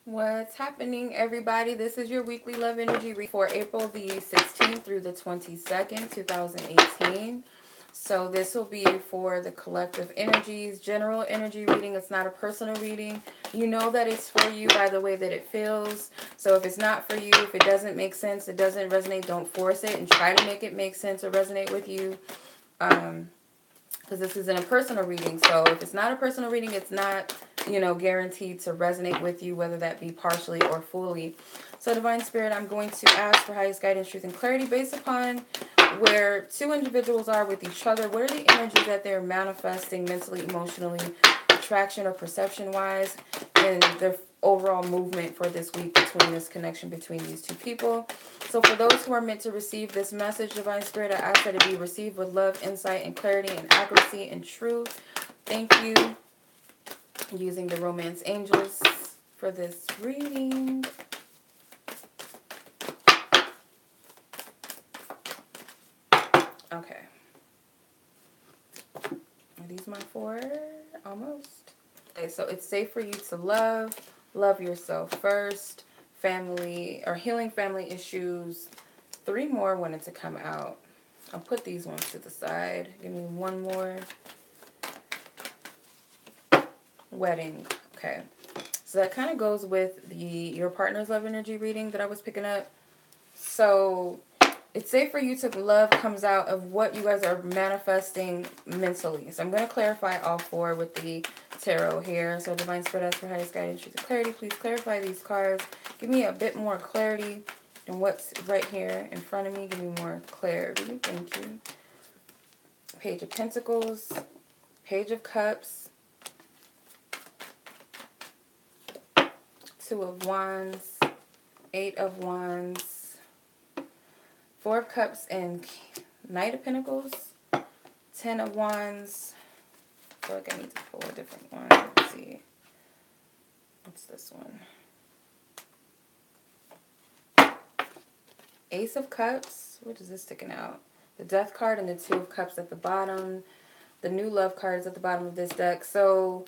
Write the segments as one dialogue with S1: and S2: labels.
S1: What's happening, everybody? This is your weekly love energy read for April the 16th through the 22nd, 2018. So this will be for the collective energies, general energy reading. It's not a personal reading. You know that it's for you by the way that it feels. So if it's not for you, if it doesn't make sense, it doesn't resonate, don't force it and try to make it make sense or resonate with you. Because this isn't a personal reading. So if it's not a personal reading, it's not, guaranteed to resonate with you, whether that be partially or fully. So Divine Spirit, I'm going to ask for highest guidance, truth, and clarity based upon where two individuals are with each other. What are the energies that they're manifesting mentally, emotionally, attraction or perception wise, and their overall movement for this week between this connection between these two people. So for those who are meant to receive this message, Divine Spirit, I ask that it be received with love, insight, and clarity, and accuracy, and truth. Thank you. Using the Romance Angels for this reading. Okay. Are these my four? Almost. Okay, so it's safe for you to love yourself first, family, or healing family issues. Three more wanted to come out. I'll put these ones to the side. Give me one more. Wedding. Okay. So that kind of goes with your partner's love energy reading that I was picking up. So it's safe for you to love comes out of what you guys are manifesting mentally. So I'm going to clarify all four with the tarot here. So Divine Spirit, ask for highest guidance, truth, and clarity. Please clarify these cards. Give me a bit more clarity than what's right here in front of me. Give me more clarity. Thank you. Page of Pentacles. Page of Cups. Two of Wands. Eight of Wands. Four of Cups and Knight of Pentacles. Ten of Wands. I feel like I need to pull a different one. Let's see. What's this one? Ace of Cups. What is this sticking out? The Death card and the Two of Cups at the bottom. The new love cards at the bottom of this deck. So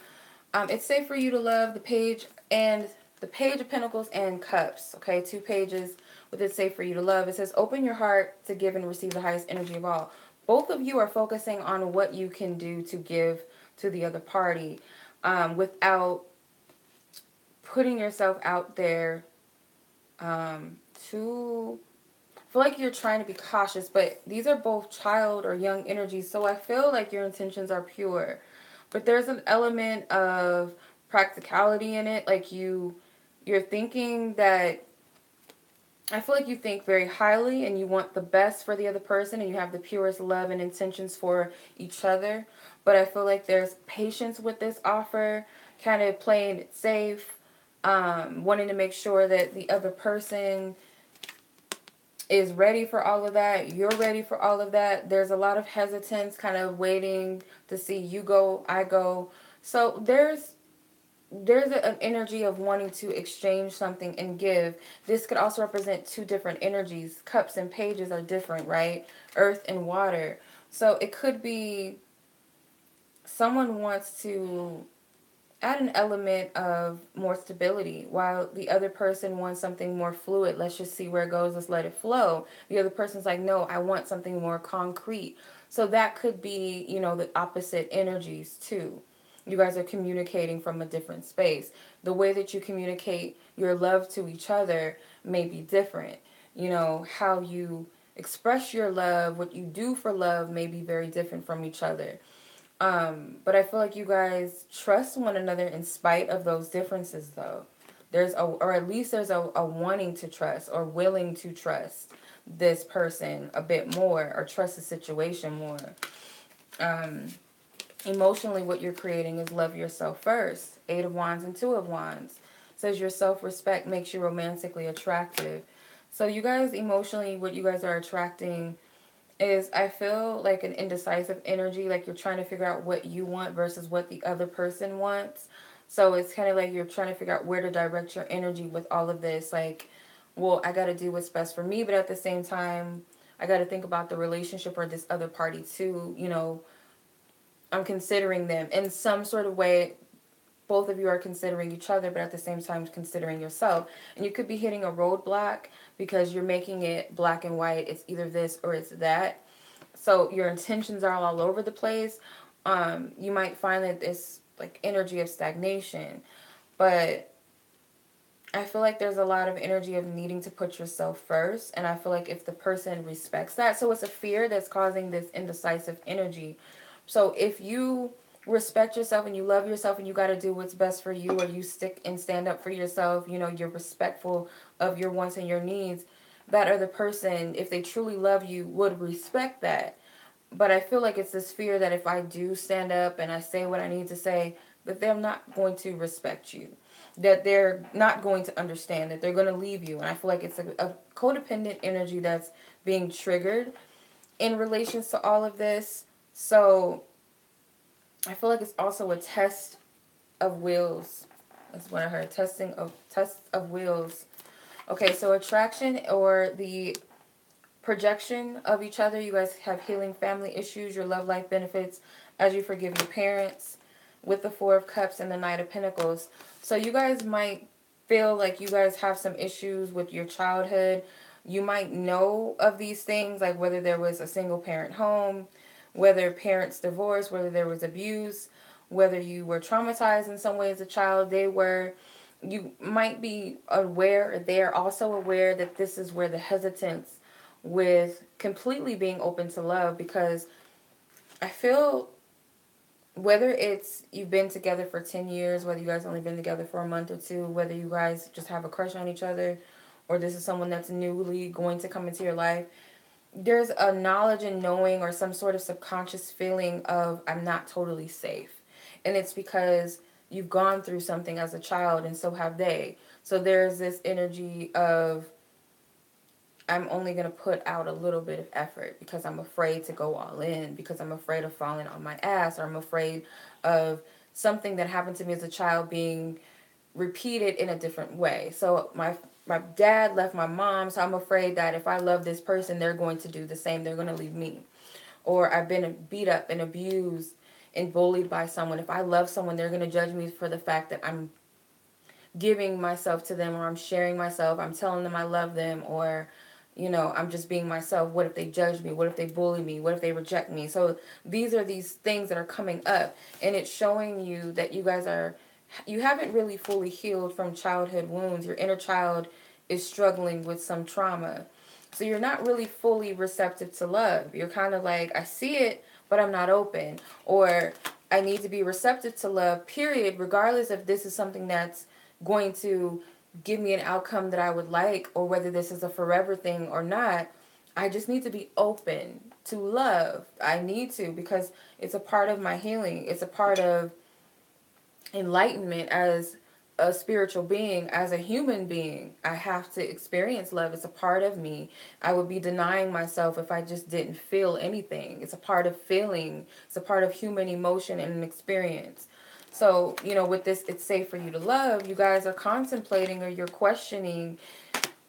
S1: it's safe for you to love the Page and the Page of Pentacles and Cups. Okay, two pages with it's safe for you to love. It says, open your heart to give and receive the highest energy of all. Both of you are focusing on what you can do to give to the other party without putting yourself out there to feel like you're trying to be cautious. But these are both child or young energies, so I feel like your intentions are pure. But there's an element of practicality in it. Like you're thinking that, I feel like you think very highly and you want the best for the other person and you have the purest love and intentions for each other. But I feel like there's patience with this offer, kind of playing it safe, wanting to make sure that the other person is ready for all of that. You're ready for all of that. There's a lot of hesitance, kind of waiting to see you go, I go. So there's an energy of wanting to exchange something and give. This could also represent two different energies. Cups and pages are different, right? Earth and water. So it could be someone wants to add an element of more stability while the other person wants something more fluid. Let's just see where it goes. Let's let it flow. The other person's like, no, I want something more concrete. So that could be, the opposite energies too. You guys are communicating from a different space. The way that you communicate your love to each other may be different. How you express your love, what you do for love may be very different from each other. But I feel like you guys trust one another in spite of those differences, though. Or at least there's a wanting to trust or willing to trust this person a bit more or trust the situation more. Emotionally, what you're creating is love yourself first. Eight of Wands and Two of Wands. Says your self-respect makes you romantically attractive. So you guys, emotionally, what you guys are attracting is, I feel like an indecisive energy. Like you're trying to figure out what you want versus what the other person wants. So it's kind of like you're trying to figure out where to direct your energy with all of this. Like, well, I got to do what's best for me. But at the same time, I got to think about the relationship or this other party too, I'm considering them in some sort of way. both of you are considering each other, but at the same time considering yourself. And you could be hitting a roadblock because you're making it black and white. It's either this or it's that. So your intentions are all over the place. You might find that it's like energy of stagnation, but I feel like there's a lot of energy of needing to put yourself first. And I feel like if the person respects that, so it's a fear that's causing this indecisive energy. So if you respect yourself and you love yourself and you got to do what's best for you, or you stick and stand up for yourself, you know, you're respectful of your wants and your needs, that other person, if they truly love you, would respect that. But I feel like it's this fear that if I do stand up and I say what I need to say, that they're not going to respect you, that they're not going to understand, that they're going to leave you. And I feel like it's a codependent energy that's being triggered in relations to all of this. So I feel like it's also a test of wills. That's what I heard. Tests of wills. Okay, so attraction or the projection of each other. You guys have healing family issues. Your love life benefits as you forgive your parents, with the Four of Cups and the Knight of Pentacles. So you guys might feel like you guys have some issues with your childhood. You might know of these things, like whether there was a single parent home, whether parents divorced, whether there was abuse, whether you were traumatized in some way as a child. You might be aware, they're also aware that this is where the hesitance with completely being open to love, because I feel whether it's you've been together for 10 years, whether you guys only been together for a month or two, whether you guys just have a crush on each other, or this is someone that's newly going to come into your life, there's a knowledge and knowing or some sort of subconscious feeling of I'm not totally safe. And it's because you've gone through something as a child and so have they. So there's this energy of I'm only going to put out a little bit of effort because I'm afraid to go all in, because I'm afraid of falling on my ass, or I'm afraid of something that happened to me as a child being repeated in a different way. So my dad left my mom, so I'm afraid that if I love this person, they're going to do the same. They're going to leave me. Or I've been beat up and abused and bullied by someone. If I love someone, they're going to judge me for the fact that I'm giving myself to them, or I'm sharing myself, I'm telling them I love them, or you know, I'm just being myself. What if they judge me? What if they bully me? What if they reject me? So these are these things that are coming up, and it's showing you that you haven't really fully healed from childhood wounds. Your inner child is struggling with some trauma. So you're not really fully receptive to love. You're kind of like, I see it, but I'm not open. Or I need to be receptive to love, period, regardless if this is something that's going to give me an outcome that I would like, or whether this is a forever thing or not. I just need to be open to love. I need to, because it's a part of my healing. It's a part of enlightenment as a spiritual being, as a human being. I have to experience love. It's a part of me. I would be denying myself if I just didn't feel anything. It's a part of feeling. It's a part of human emotion and an experience. So, you know, with this, it's safe for you to love. You guys are contemplating, or you're questioning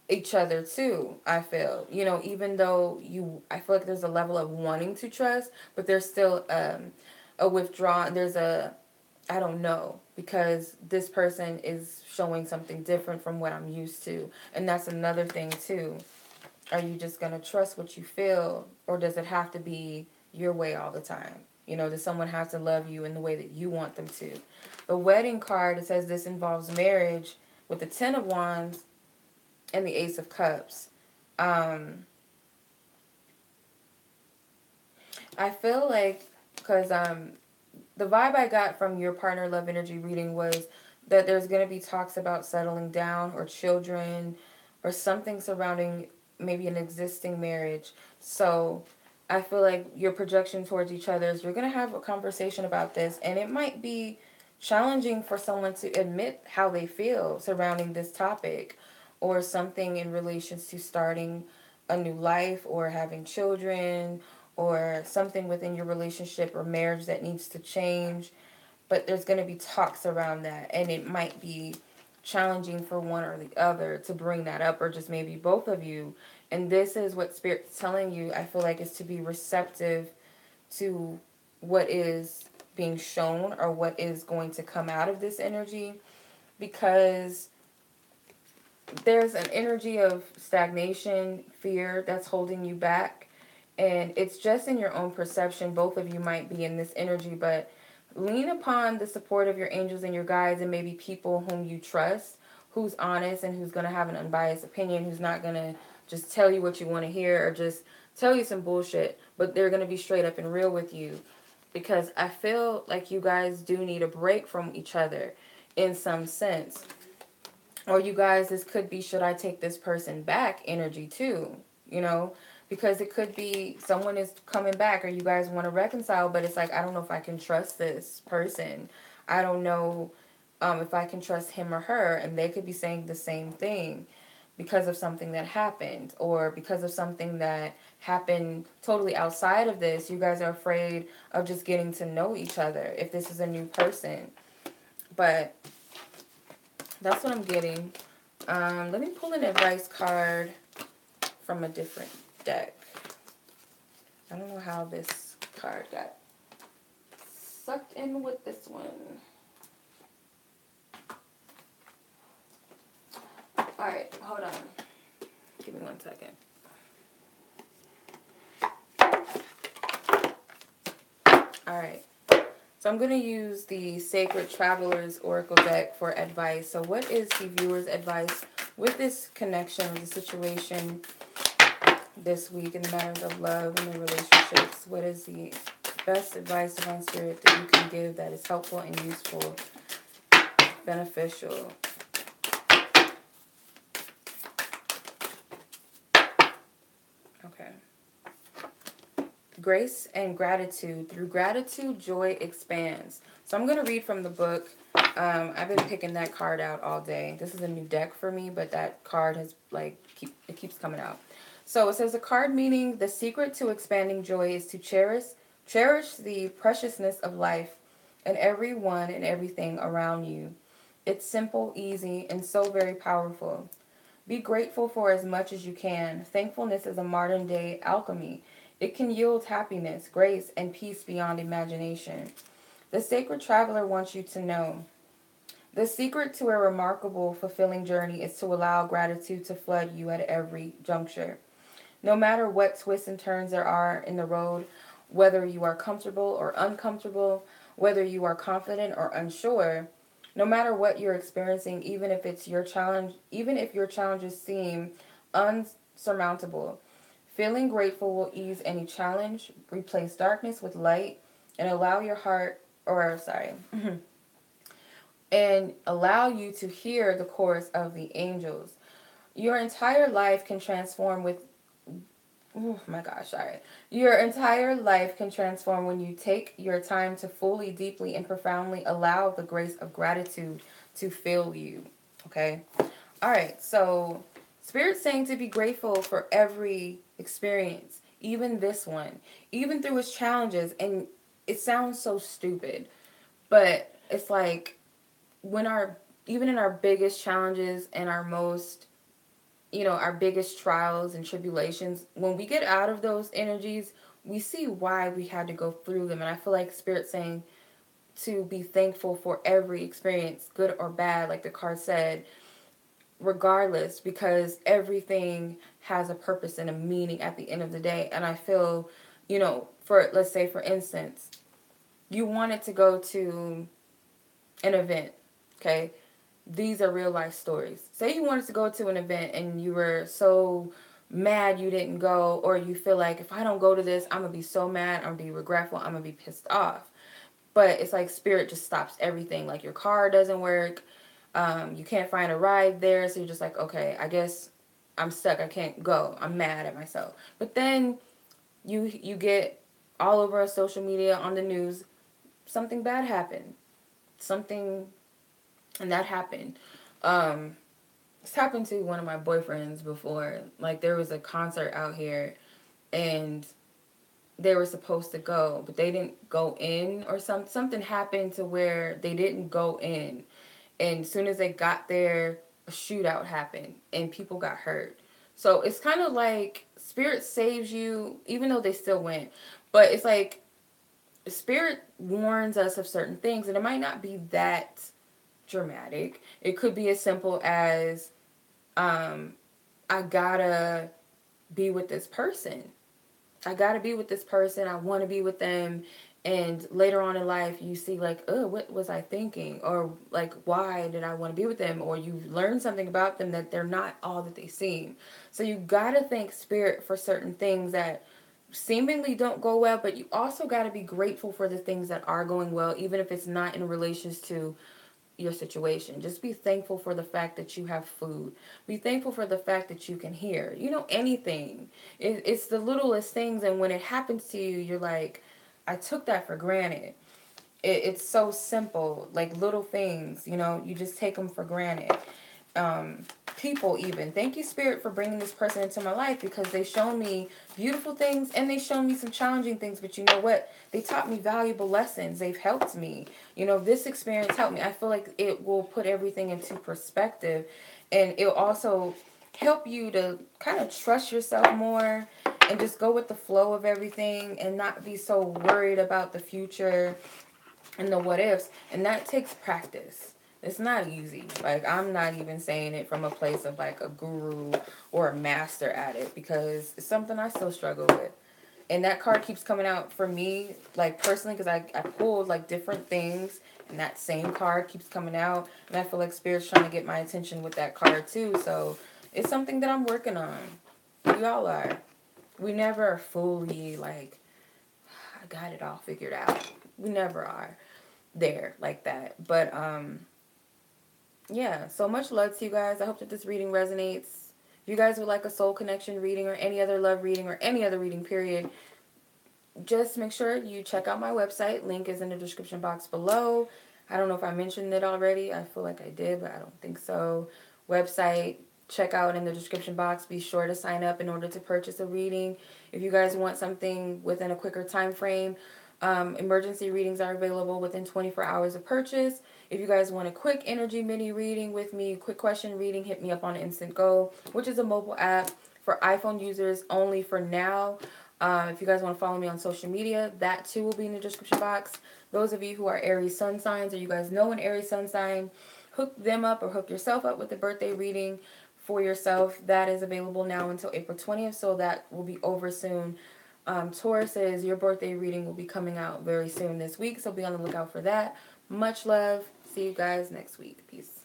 S1: each other too, I feel. You know, even though I feel like there's a level of wanting to trust, but there's still a withdrawal. I don't know, because this person is showing something different from what I'm used to. And that's another thing too. Are you just going to trust what you feel, or does it have to be your way all the time? You know, does someone have to love you in the way that you want them to? The wedding card, it says this involves marriage, with the Ten of Wands and the Ace of Cups. I feel like, because the vibe I got from your partner love energy reading was that there's going to be talks about settling down, or children, or something surrounding maybe an existing marriage. So I feel like your projection towards each other is you're going to have a conversation about this, and it might be challenging for someone to admit how they feel surrounding this topic, or something in relations to starting a new life, or having children, or something within your relationship or marriage that needs to change. But there's going to be talks around that, and it might be challenging for one or the other to bring that up, or just maybe both of you. And this is what Spirit's telling you, I feel like, is to be receptive to what is being shown or what is going to come out of this energy, because there's an energy of stagnation, fear that's holding you back. And it's just in your own perception. Both of you might be in this energy, but lean upon the support of your angels and your guides and maybe people whom you trust, who's honest and who's going to have an unbiased opinion, who's not going to just tell you what you want to hear or just tell you some bullshit, but they're going to be straight up and real with you. Because I feel like you guys do need a break from each other in some sense. Or you guys, this could be, should I take this person back energy too, you know? Because it could be someone is coming back or you guys want to reconcile, but it's like, I don't know if I can trust this person. I don't know if I can trust him or her. And they could be saying the same thing because of something that happened or because of something that happened totally outside of this. You guys are afraid of just getting to know each other if this is a new person. But that's what I'm getting. Let me pull an advice card from a different deck. I don't know how this card got sucked in with this one. Alright, hold on. Give me 1 second. Alright. So I'm going to use the Sacred Travelers Oracle deck for advice. So what is the viewer's advice with this connection, the situation this week in the matters of love and the relationships? What is the best advice, Divine Spirit, that you can give that is helpful and useful, beneficial? Okay. Grace and gratitude. Through gratitude, joy expands. So I'm going to read from the book. I've been picking that card out all day. This is a new deck for me, but that card has, it keeps coming out. So it says, a card meaning the secret to expanding joy is to cherish the preciousness of life and everyone and everything around you. It's simple, easy, and so very powerful. Be grateful for as much as you can. Thankfulness is a modern day alchemy. It can yield happiness, grace, and peace beyond imagination. The Sacred Traveler wants you to know the secret to a remarkable, fulfilling journey is to allow gratitude to flood you at every juncture. No matter what twists and turns there are in the road, whether you are comfortable or uncomfortable, whether you are confident or unsure, no matter what you're experiencing, even if your challenges seem unsurmountable, feeling grateful will ease any challenge, replace darkness with light, and allow and allow you to hear the chorus of the angels. Your entire life can transform Your entire life can transform when you take your time to fully, deeply, and profoundly allow the grace of gratitude to fill you. Okay? All right, so Spirit's saying to be grateful for every experience, even this one, even through its challenges. And it sounds so stupid, but it's like even in our biggest challenges and our most, our biggest trials and tribulations, when we get out of those energies, we see why we had to go through them. And I feel like Spirit's saying to be thankful for every experience, good or bad, like the card said, regardless, because everything has a purpose and a meaning at the end of the day. And I feel, let's say, for instance, you wanted to go to an event, okay? These are real life stories. Say you wanted to go to an event and you were so mad you didn't go, or you feel like, if I don't go to this, I'm going to be so mad, I'm going to be regretful, I'm going to be pissed off. But it's like Spirit just stops everything. Like your car doesn't work, you can't find a ride there, so you're just like, okay, I guess I'm stuck, I can't go, I'm mad at myself. But then you get all over social media, on the news, something bad happened. And that happened. It's happened to one of my boyfriends before. Like, there was a concert out here, and they were supposed to go, but they didn't go in, or something happened to where they didn't go in. And as soon as they got there, a shootout happened, and people got hurt. So it's kind of like Spirit saves you, even though they still went. But it's like Spirit warns us of certain things, and it might not be that dramatic. It could be as simple as, I gotta be with this person. I gotta be with this person. I want to be with them. And later on in life, you see, like, oh, what was I thinking? Or, like, why did I want to be with them? Or you learn something about them that they're not all that they seem. So you gotta thank Spirit for certain things that seemingly don't go well, but you also gotta be grateful for the things that are going well, even if it's not in relations to your situation. Just be thankful for the fact that you have food. Be thankful for the fact that you can hear. Anything. It's the littlest things, and when it happens to you, you're like, I took that for granted. It's so simple, like little things. You just take them for granted. um, People even. Thank you, Spirit, for bringing this person into my life, because they shown me beautiful things and they shown me some challenging things. But you know what? They taught me valuable lessons. They've helped me. This experience helped me. I feel like it will put everything into perspective, and it'll also help you to kind of trust yourself more and just go with the flow of everything and not be so worried about the future and the what ifs. And that takes practice. It's not easy. Like, I'm not even saying it from a place of like a guru or a master at it, because it's something I still struggle with. And that card keeps coming out for me, like personally, because I pulled like different things, and that same card keeps coming out. And I feel like Spirit's trying to get my attention with that card too. So it's something that I'm working on. We all are. We never are fully like, I got it all figured out. We never are there like that. But yeah, so much love to you guys. I hope that this reading resonates. If you guys would like a soul connection reading or any other love reading or any other reading period, just make sure you check out my website. Link is in the description box below. I don't know if I mentioned it already. I feel like I did, but I don't think so. Website, check out in the description box. Be sure to sign up in order to purchase a reading. If you guys want something within a quicker time frame, emergency readings are available within 24 hours of purchase. If you guys want a quick energy mini reading with me, quick question reading, hit me up on Instantgo, which is a mobile app for iPhone users only for now. If you guys want to follow me on social media, that too will be in the description box. Those of you who are Aries sun signs, or you guys know an Aries sun sign, hook them up or hook yourself up with a birthday reading for yourself. That is available now until April 20th, so that will be over soon. Tauruses, your birthday reading will be coming out very soon this week, so be on the lookout for that. Much love. See you guys next week. Peace.